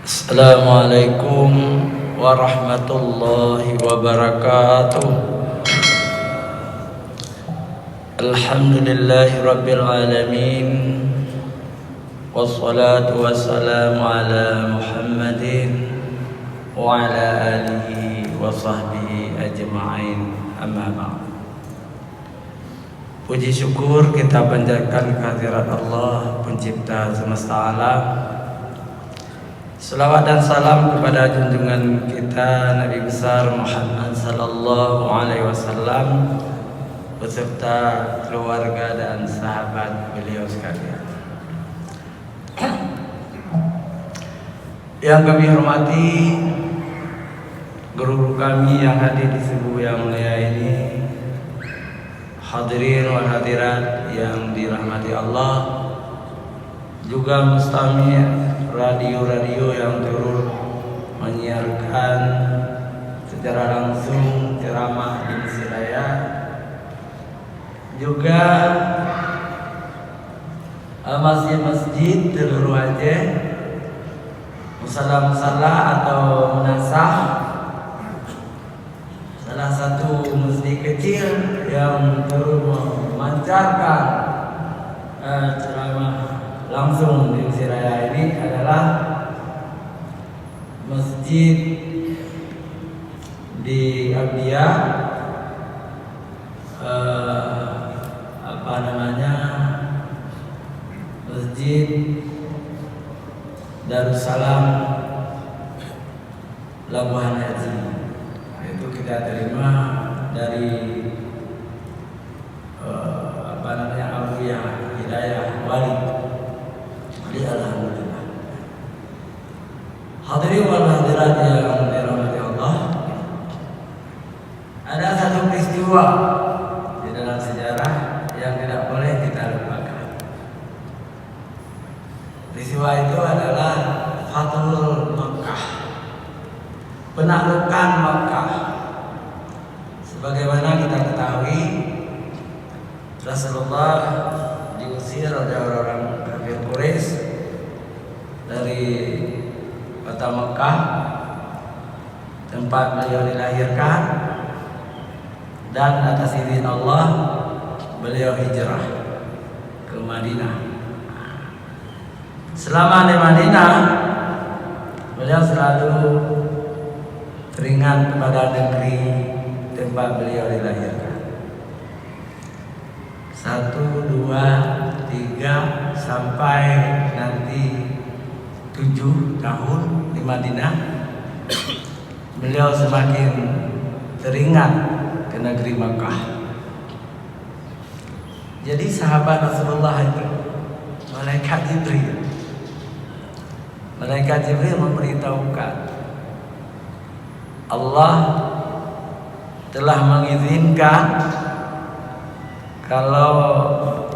Assalamualaikum warahmatullahi wabarakatuh. Alhamdulillahi rabbil alamin. Wassalatu wassalamu ala Muhammadin wa ala alihi wa sahbihi ajma'in. Amma ba'd. Puji syukur kita panjatkan kehadirat Allah pencipta semesta alam. Selawat dan salam kepada junjungan kita Nabi besar Muhammad sallallahu alaihi wasallam beserta keluarga dan sahabat beliau sekalian. Yang kami hormati guru kami yang hadir di subuh yang mulia ini, hadirin wal hadirat yang dirahmati Allah, juga mustami' radio-radio yang turut menyiarkan secara langsung ceramah di Mesiraya, juga masjid-masjid seluruh Aceh, musala-musala atau munasah, salah satu masjid kecil yang turut memancarkan ceramah langsung di Mesiraya ini adalah masjid di Abdiyah, Masjid Darussalam Labuhan Haji. Itu kita terima dari Aliyah Hidayah Wali. Alhamdulillah. Hadirin wal hadirat yang dirahmati Allah, ada satu peristiwa di dalam sejarah yang tidak boleh kita lupakan. Peristiwa itu adalah Fathul Makkah, penaklukan Makkah. Sebagaimana kita ketahui, Rasulullah diusir oleh orang kafir Quraisy dari kota Mekah, tempat beliau dilahirkan, dan atas izin Allah beliau hijrah ke Madinah. Selama di Madinah, beliau selalu teringat kepada negeri tempat beliau dilahirkan. 1, 2, 3 sampai nanti 7 tahun di Madinah, beliau semakin teringat ke negeri Makkah. Jadi sahabat Rasulullah itu Malaikat Jibril memberitahukan Allah telah mengizinkan kalau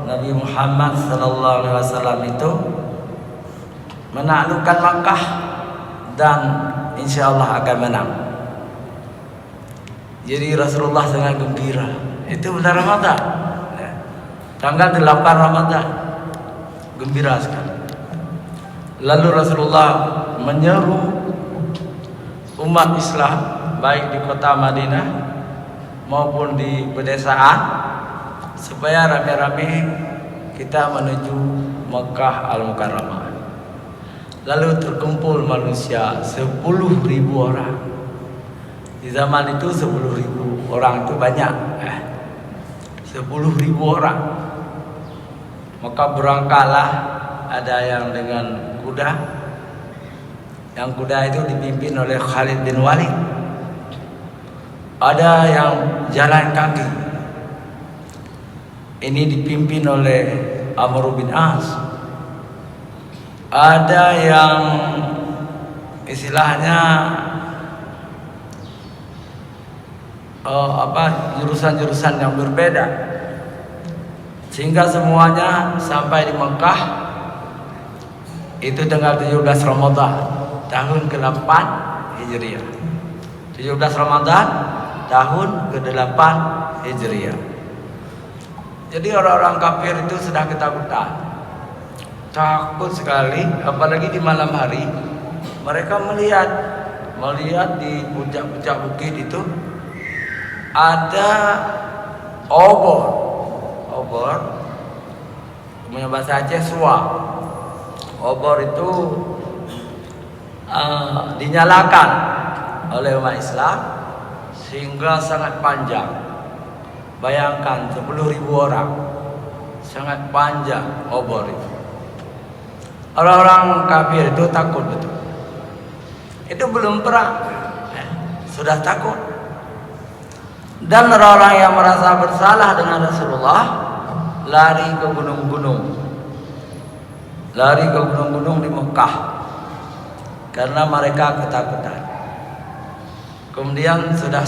Nabi Muhammad sallallahu alaihi wasallam itu menaklukkan Makkah dan insya Allah akan menang. Jadi Rasulullah sangat gembira. Itu bulan Ramadan, tanggal 8 Ramadan, gembira sekali. Lalu Rasulullah menyeru umat Islam baik di kota Madinah maupun di pedesaan supaya rame-rame kita menuju Makkah Al-Mukarramah. Lalu terkumpul manusia 10.000 orang. Di zaman itu 10.000 orang itu banyak, 10.000 orang. Maka berangkatlah, ada yang dengan kuda. Yang kuda itu dipimpin oleh Khalid bin Walid. Ada yang jalan kaki. Ini dipimpin oleh Amr bin As. Ada yang istilahnya jurusan-jurusan yang berbeda, sehingga semuanya sampai di Mekah itu tanggal 17 Ramadan tahun ke-8 Hijriah. 17 Ramadan tahun ke-8 Hijriah. Jadi orang-orang kafir itu sedang ketakutan, takut sekali, apalagi di malam hari. mereka melihat di puncak-puncak bukit itu ada obor punya bahasa Aceh suak. Obor itu dinyalakan oleh umat Islam sehingga sangat panjang. Bayangkan 10.000 orang, sangat panjang obor itu. Orang-orang kafir itu takut betul. Itu belum perang, sudah takut. Dan orang-orang yang merasa bersalah dengan Rasulullah lari ke gunung-gunung di Mekah karena mereka ketakutan. Kemudian sudah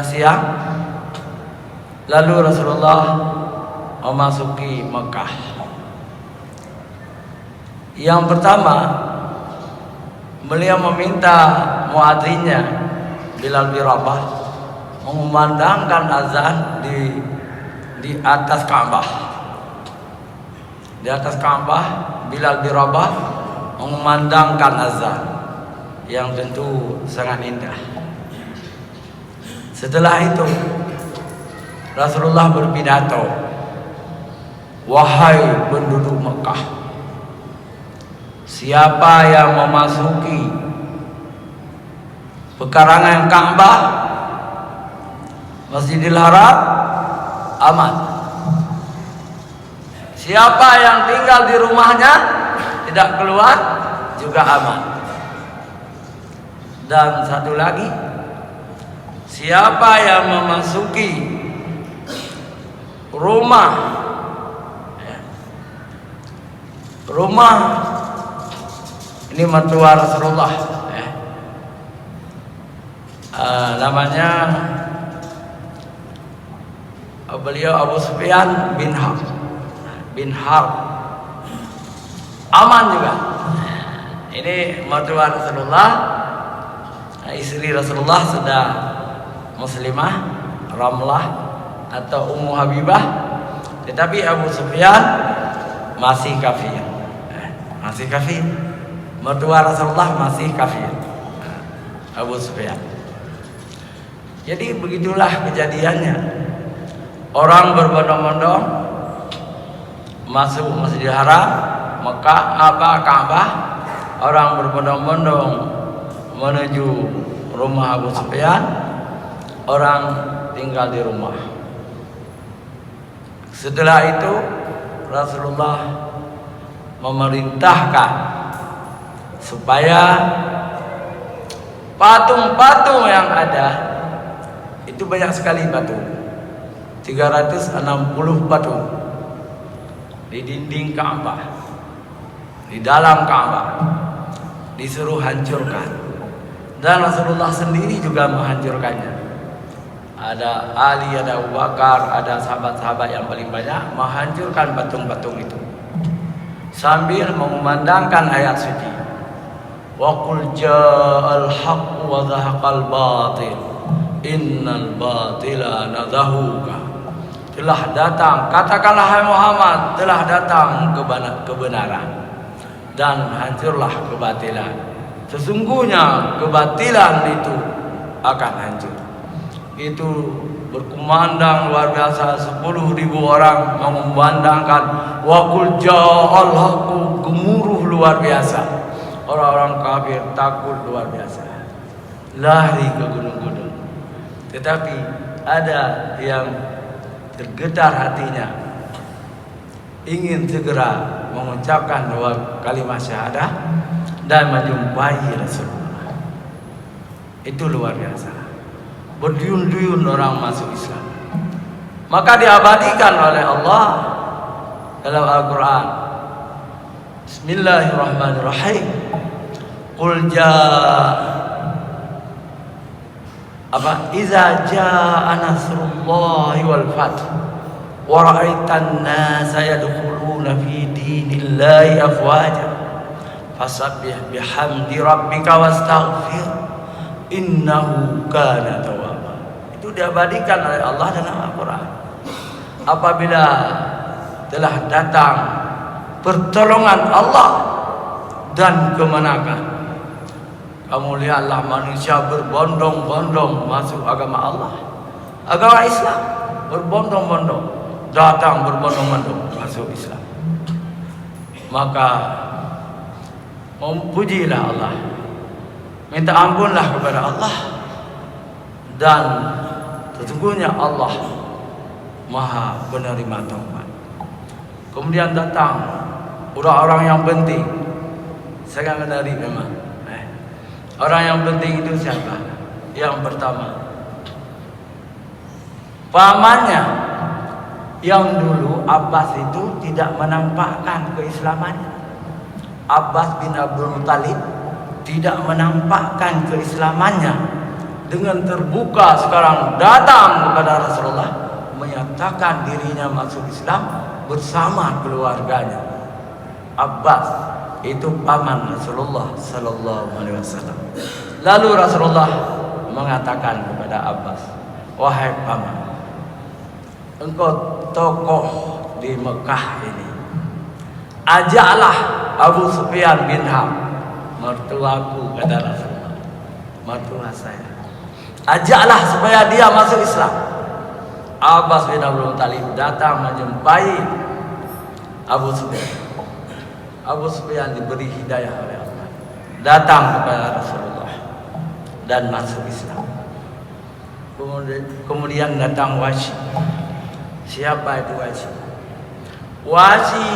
siang, lalu Rasulullah memasuki Mekah. Yang pertama, beliau meminta muadzinnya Bilal bin Rabah mengumandangkan azan di atas Ka'bah. Di atas Ka'bah, Bilal bin Rabah mengumandangkan azan yang tentu sangat indah. Setelah itu Rasulullah berpidato, "Wahai penduduk Mekah, siapa yang memasuki pekarangan Ka'bah, Masjidil Haram, aman. Siapa yang tinggal di rumahnya tidak keluar juga aman. Dan satu lagi, siapa yang memasuki rumah ini mertua Rasulullah, namanya beliau Abu Sufyan bin Harb, aman juga. Ini mertua Rasulullah, istri Rasulullah sudah muslimah, Ramlah atau Ummu Habibah, tetapi Abu Sufyan masih kafir. Mertua Rasulullah masih kafir, Abu Sufyan. Jadi begitulah kejadiannya. Orang berbondong-bondong masuk Masjidil Haram, Ka'bah. Orang berbondong-bondong menuju rumah Abu Sufyan. Orang tinggal di rumah. Setelah itu Rasulullah memerintahkan supaya patung-patung yang ada, itu banyak sekali patung, 360 patung di dinding Ka'bah, di dalam Ka'bah, disuruh hancurkan. Dan Rasulullah sendiri juga menghancurkannya. Ada Ali, ada Abu Bakar, ada sahabat-sahabat yang paling banyak menghancurkan patung-patung itu sambil mengumandangkan ayat suci, wa qul ja'al haqq wa zahaqal batil innal batila nadhahuka. Telah datang, katakanlah hai Muhammad, telah datang kebenaran dan hancurlah kebatilan. Sesungguhnya kebatilan itu akan hancur. Itu berkumandang luar biasa, 10.000 orang mengumandangkan wa qul ja'al haqq, gemuruh luar biasa. Orang-orang kafir takut luar biasa, lari ke gunung-gunung. Tetapi ada yang tergetar hatinya, ingin segera mengucapkan dua kalimat syahadah dan menjumpai Rasulullah. Itu luar biasa. Berduyun-duyun orang masuk Islam. Maka diabadikan oleh Allah dalam Al-Quran. Bismillahirrahmanirrahim. Qul Iza jaa nasrullahi wal fath wa ra'aitan nasa yadkhuluna fi dinillahi afwaja fasabbih bihamdi rabbika wastaghfir innahu kana tawwaba. Itu diabadikan oleh Allah dalam Al-Quran. Apabila telah datang pertolongan Allah dan kemenakan. Kamu lihatlah manusia berbondong-bondong masuk agama Allah, agama Islam, berbondong-bondong datang berbondong-bondong masuk Islam. Maka memujilah Allah, minta ampunlah kepada Allah, dan sesungguhnya Allah Maha penerima taubat. Kemudian datang orang-orang yang penting. Saya menarik memang. Orang yang penting itu siapa? Yang pertama, pamannya yang dulu Abbas itu tidak menampakkan keislamannya. Abbas bin Abdul Muttalib tidak menampakkan keislamannya. Dengan terbuka sekarang datang kepada Rasulullah, menyatakan dirinya masuk Islam bersama keluarganya. Abbas itu paman Rasulullah sallallahu alaihi wasallam. Lalu Rasulullah mengatakan kepada Abbas, "Wahai paman, engkau tokoh di Mekah ini. Ajaklah Abu Sufyan bin Harb, mertuaku," kata Rasulullah, mertua saya. "Ajaklah supaya dia masuk Islam." Abbas bin Abdul Muttalib datang menjumpai Abu Sufyan. Abu Sufyan diberi hidayah oleh Allah, datang kepada Rasulullah dan masuk Islam. Kemudian datang Wahsy. Siapa itu Wahsy? Wahsy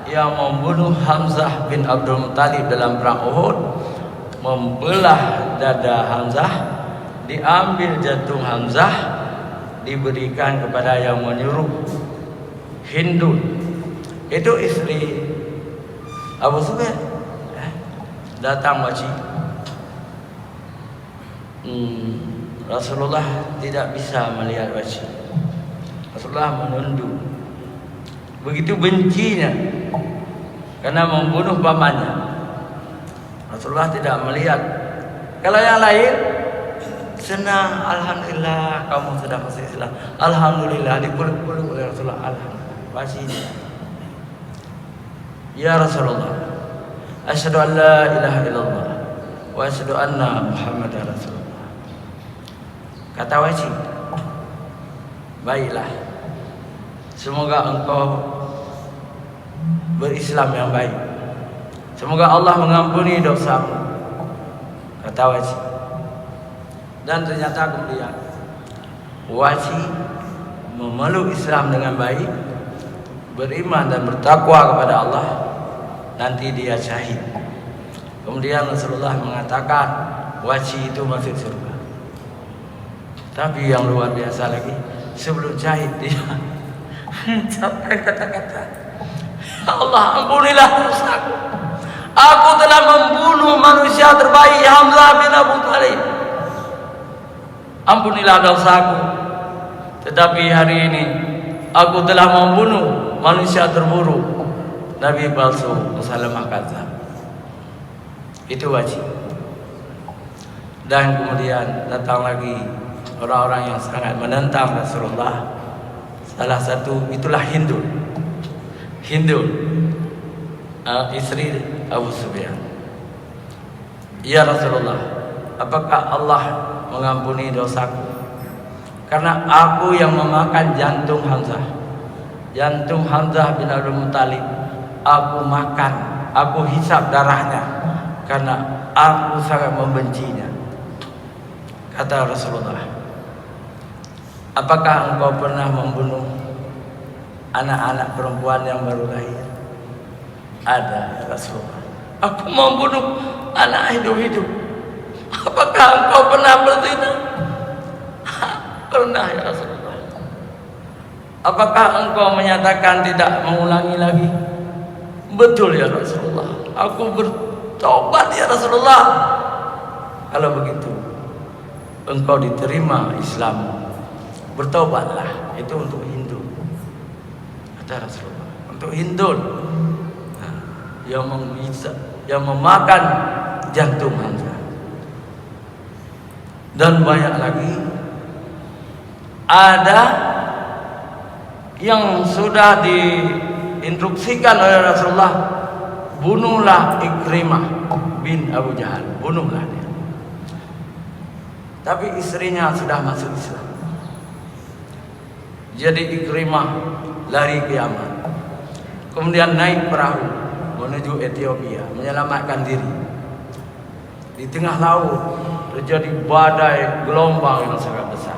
yang membunuh Hamzah bin Abdul Muttalib dalam perang Uhud, membelah dada Hamzah, diambil jantung Hamzah, diberikan kepada yang menyuruh, Hindun. Itu istri Abu Sufyan. Datang Wahsy. Rasulullah tidak bisa melihat Wahsy. Rasulullah menunduk. Begitu bencinya karena membunuh pamannya. Rasulullah tidak melihat. Kalau yang lain senang, alhamdulillah kamu sudah masuk Islam, alhamdulillah, dipeluk-peluk oleh Rasulullah. Alhamdulillah. Wahsy, "Ya Rasulullah, asyhadu an la ilaha illallah wa asyhadu anna Muhammadar Rasulullah." Kata Wahsy, "Baiklah, semoga engkau berislam yang baik. Semoga Allah mengampuni dosamu," kata Wahsy. Dan ternyata kemudian Wahsy memeluk Islam dengan baik, beriman dan bertakwa kepada Allah. Nanti dia syahid. Kemudian Rasulullah mengatakan Wahsy itu masuk surga. Tapi yang luar biasa lagi, sebelum syahid dia sampai kata-kata, "Ya Allah, ampunilah dosaku. Aku telah membunuh manusia terbaik, Hamzah bin Abu Thalib. Ampunilah dosaku. Tetapi hari ini aku telah membunuh manusia terburuk, Nabi palsu Musalamah kadzdzab." Itu Wahsy. Dan kemudian datang lagi orang-orang yang sangat menentang Rasulullah. Salah satu itulah Hindun. Istri Abu Sufyan. "Ya Rasulullah, apakah Allah mengampuni dosaku? Karena aku yang memakan jantung Hamzah. Jantung Hamzah bin Abdul Muttalib aku makan, aku hisap darahnya karena aku sangat membencinya." Kata Rasulullah, "Apakah engkau pernah membunuh anak-anak perempuan yang baru lahir?" "Ada, Rasulullah. Aku membunuh anak hidup-hidup." "Apakah engkau pernah berzina?" "Pernah, ya Rasulullah." "Apakah engkau menyatakan tidak mengulangi lagi?" "Betul, ya Rasulullah. Aku bertobat, ya Rasulullah." "Kalau begitu, engkau diterima Islam. Bertobatlah." Itu untuk Hindu, kata Rasulullah. Untuk Hindu yang memakan jantung Hamzah. Dan banyak lagi. Ada yang sudah diinstruksikan oleh Rasulullah bunuhlah Ikrimah bin Abu Jahal, bunuhlah dia. Tapi istrinya sudah masuk Islam. Jadi Ikrimah lari ke Yaman, kemudian naik perahu menuju Ethiopia menyelamatkan diri. Di tengah laut terjadi badai gelombang yang sangat besar.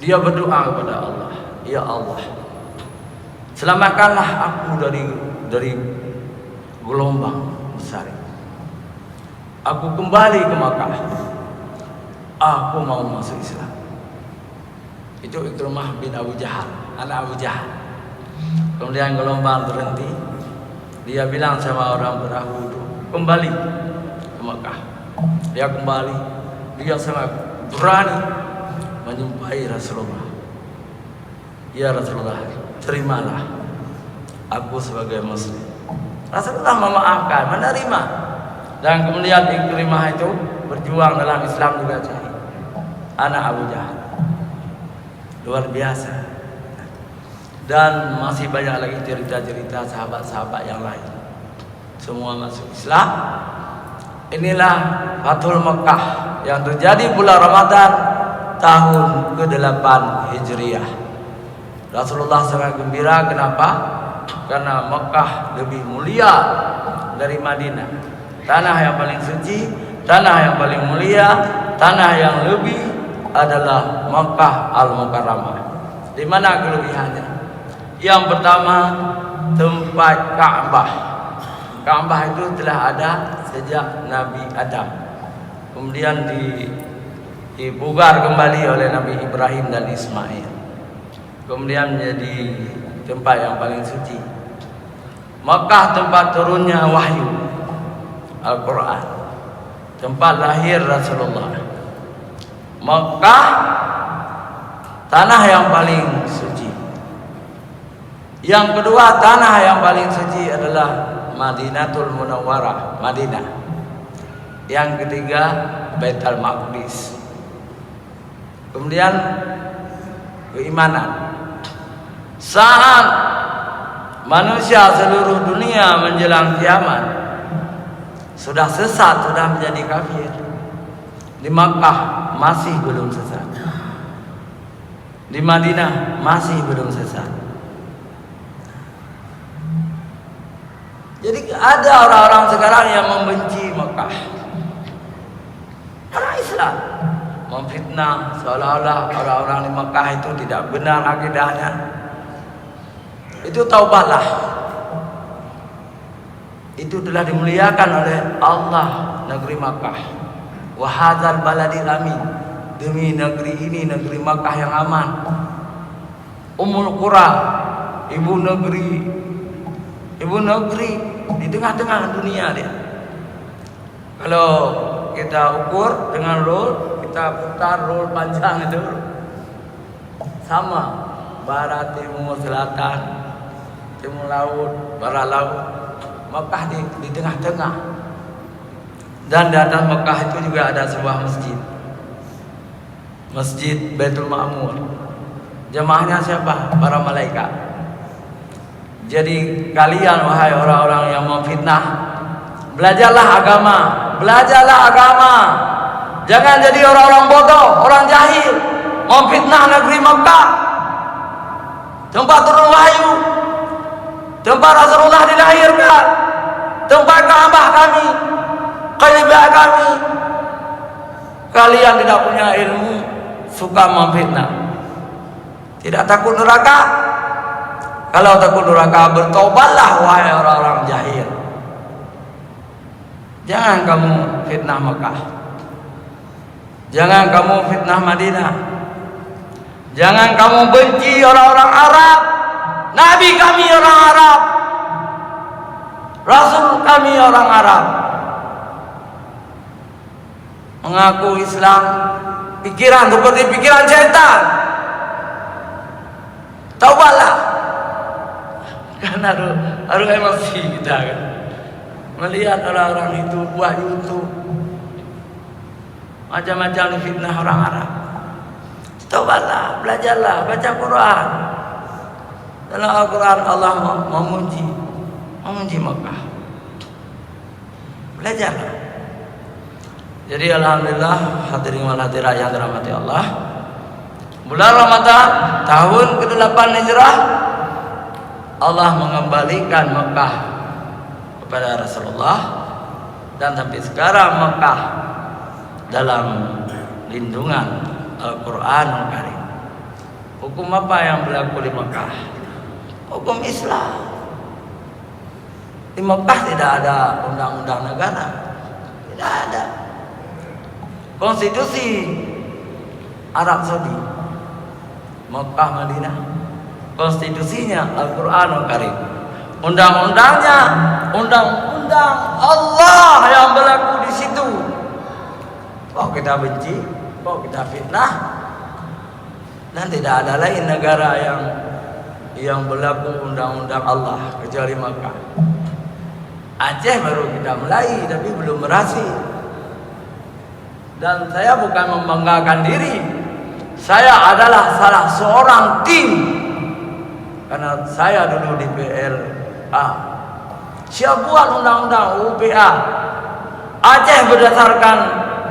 Dia berdoa kepada Allah, ya Allah, selamatkanlah aku dari gelombang besar. Aku kembali ke Makkah. Aku mau masuk Islam. Itu Ikrimah bin Abu Jahal, anak Abu Jahal. Kemudian gelombang berhenti. Dia bilang sama orang perahu itu, kembali ke Makkah. Dia kembali. Dia sangat berani menjumpai Rasulullah. Ya Rasulullah, terimalah aku sebagai Muslim. Rasulullah memaafkan, menerima. Dan kemudian Ikrimah itu berjuang dalam Islam juga jadi anak Abu Jahal. Luar biasa. Dan masih banyak lagi cerita-cerita sahabat-sahabat yang lain. Semua masuk Islam. Inilah Fathul Mekah yang terjadi bulan Ramadan tahun ke-8 Hijriah. Rasulullah sangat gembira. Kenapa? Karena Mekah lebih mulia dari Madinah. Tanah yang paling suci, tanah yang paling mulia, tanah yang lebih adalah Makkah Al-Mukarramah. Di mana kelebihannya? Yang pertama, tempat Ka'bah. Ka'bah itu telah ada sejak Nabi Adam. Kemudian dipugar kembali oleh Nabi Ibrahim dan Ismail. Kemudian menjadi tempat yang paling suci. Makkah tempat turunnya wahyu Al-Quran, tempat lahir Rasulullah. Makkah tanah yang paling suci. Yang kedua, tanah yang paling suci adalah Madinatul Munawwarah, Madinah. Yang ketiga, Baitul Maqdis. Kemudian keimanan. Saat manusia seluruh dunia menjelang kiamat sudah sesat, sudah menjadi kafir, di Makkah masih belum sesat, di Madinah masih belum sesat. Jadi ada orang-orang sekarang yang membenci Makkah, orang Islam, memfitnah seolah-olah orang-orang di Makkah itu tidak benar akidahnya. Itu taubatlah. Itu telah dimuliakan oleh Allah negeri Makkah. Wa hadzal baladil amin, demi negeri ini, negeri Makkah yang aman. Ummul Qura, ibu negeri di tengah-tengah dunia dia. Kalau kita ukur dengan roll, kita putar roll panjang itu sama, barat, timur, selatan, timur laut, barat laut. Makkah di tengah-tengah. Dan di atas Makkah itu juga ada sebuah masjid, Masjid Baitul Ma'mur. Jemaahnya siapa? Para malaikat. Jadi kalian wahai orang-orang yang memfitnah, belajarlah agama, belajarlah agama. Jangan jadi orang-orang bodoh, orang jahil, memfitnah negeri Makkah, tempat turun wahyu, tempat Rasulullah dilahirkan, tempat Ka'bah kami, Qiblah kami. Kalian tidak punya ilmu, suka memfitnah. Tidak takut neraka? Kalau takut neraka, bertobatlah wahai orang-orang jahil. Jangan kamu fitnah Makkah. Jangan kamu fitnah Madinah. Jangan kamu benci orang-orang Arab. Nabi kami orang Arab, Rasul kami orang Arab. Mengaku Islam, pikiran seperti pikiran setan. Taubatlah. Karena harus emosi kita kan, melihat orang-orang itu buat YouTube, macam-macam fitnah orang Arab. Taubatlah, belajarlah, baca Quran. Dalam Al-Quran Allah memuji memuji Mekah. Belajarlah. Jadi alhamdulillah hadirin wal hadirat yang dirahmati Allah, bulan Ramadan tahun ke-8 Hijrah, Allah mengembalikan Mekah kepada Rasulullah, dan sampai sekarang Mekah dalam lindungan Al-Quranul Karim. Hukum apa yang berlaku di Mekah? Hukum Islam. Di Mekah tidak ada undang-undang negara, tidak ada. Konstitusi Arab Saudi, Mekah Madinah, konstitusinya Al-Quranul Karim. Undang-undangnya undang-undang Allah yang berlaku di situ. Kok kita benci, kok kita fitnah, dan tidak ada lain negara yang berlaku undang-undang Allah kecuali Mekah. Aceh baru kita mulai, tapi belum berhasil. Dan saya bukan membanggakan diri, saya adalah salah seorang tim, karena saya dulu di PLA. Siapa buat undang-undang UPA Aceh berdasarkan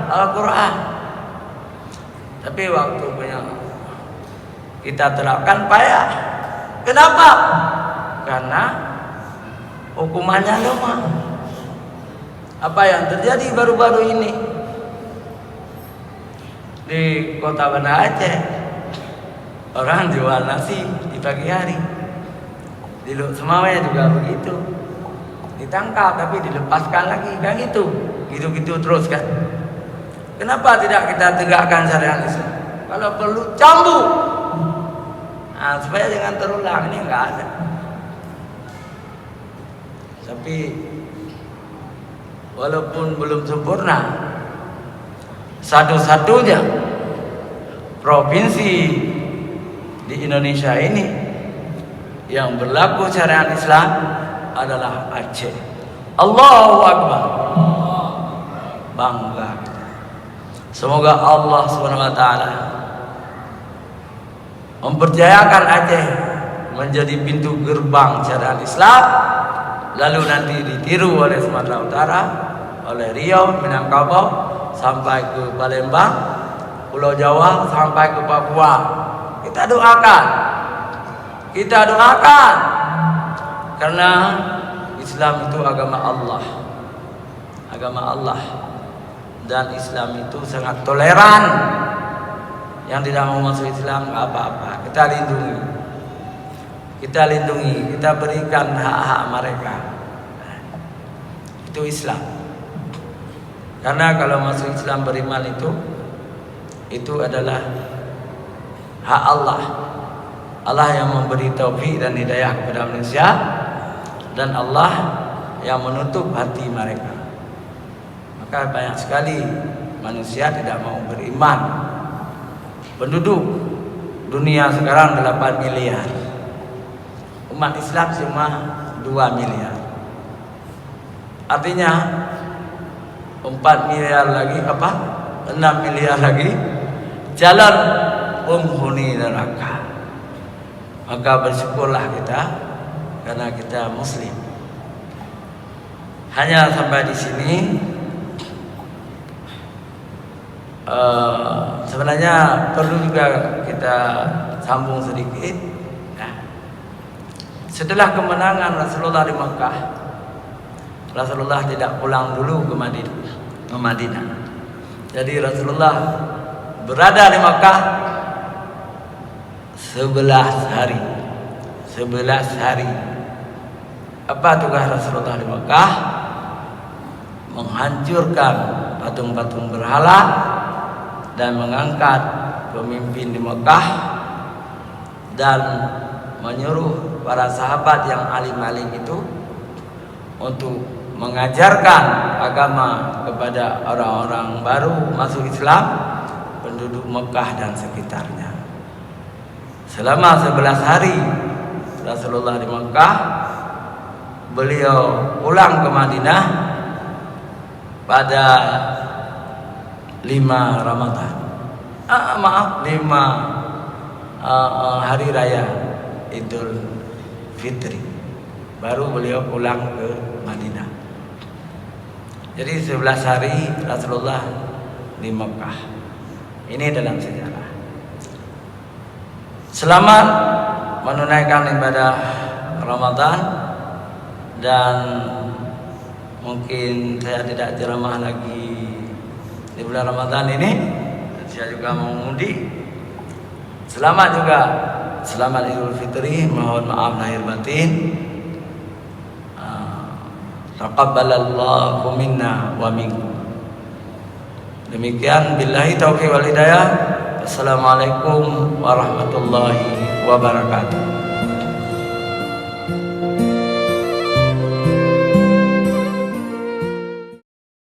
Al-Quran. Tapi waktu kita terapkan payah. Kenapa? Karena hukumannya lemah. Apa yang terjadi baru-baru ini di kota Banda Aceh, orang jual nasi di pagi hari. Di Semawai juga begitu, ditangkap tapi dilepaskan lagi, kan gitu terus kan. Kenapa tidak kita tegakkan syariat Islam? Kalau perlu cambuk, nah, supaya jangan terulang. Ini enggak ada. Tapi walaupun belum sempurna, satu-satunya provinsi di Indonesia ini yang berlaku syariat Islam adalah Aceh. Allahu Akbar. Bangga. Semoga Allah SWT mempercayakan Aceh menjadi pintu gerbang syariat Islam, lalu nanti ditiru oleh Sumatera Utara, oleh Riau, Minangkabau, sampai ke Palembang, Pulau Jawa, sampai ke Papua. Kita doakan, karena Islam itu agama Allah, dan Islam itu sangat toleran. Yang tidak mau masuk Islam nggak apa-apa, kita lindungi, kita berikan hak-hak mereka. Itu Islam. Karena kalau masuk Islam beriman itu adalah hak Allah. Allah yang memberi taufik dan hidayah kepada manusia, dan Allah yang menutup hati mereka. Maka banyak sekali manusia tidak mau beriman. Penduduk dunia sekarang 8 miliar. Umat Islam cuma 2 miliar. Artinya 4 miliar lagi 6 miliar lagi jalan penghuni neraka. Maka bersyukurlah kita karena kita Muslim. Hanya sampai di sini. Sebenarnya perlu juga kita sambung sedikit. Setelah kemenangan Rasulullah di Mekah, Rasulullah tidak pulang dulu ke Madinah. Jadi Rasulullah berada di Mekah 11 hari. 11 hari. Apa tugas Rasulullah di Mekah? Menghancurkan patung-patung berhala dan mengangkat pemimpin di Mekah, dan menyuruh para sahabat yang alim-alim itu untuk mengajarkan agama kepada orang-orang baru masuk Islam, penduduk Mekah dan sekitarnya. Selama 11 hari Rasulullah di Mekah, beliau pulang ke Madinah pada 5 Ramadan. 5 hari raya Idul Fitri. baru beliau pulang ke Madinah. Jadi 11 hari Rasulullah di Mekah. Ini dalam sejarah. Selamat menunaikan ibadah Ramadan, dan mungkin saya tidak ceramah lagi di bulan Ramadan ini. Saya juga mau mudik. Selamat juga, selamat Idul Fitri. Mohon maaf lahir batin. Taqabbalallahu minna wa minkum. Demikian, billahi taufiq wal hidayah. Assalamualaikum warahmatullahi wabarakatuh.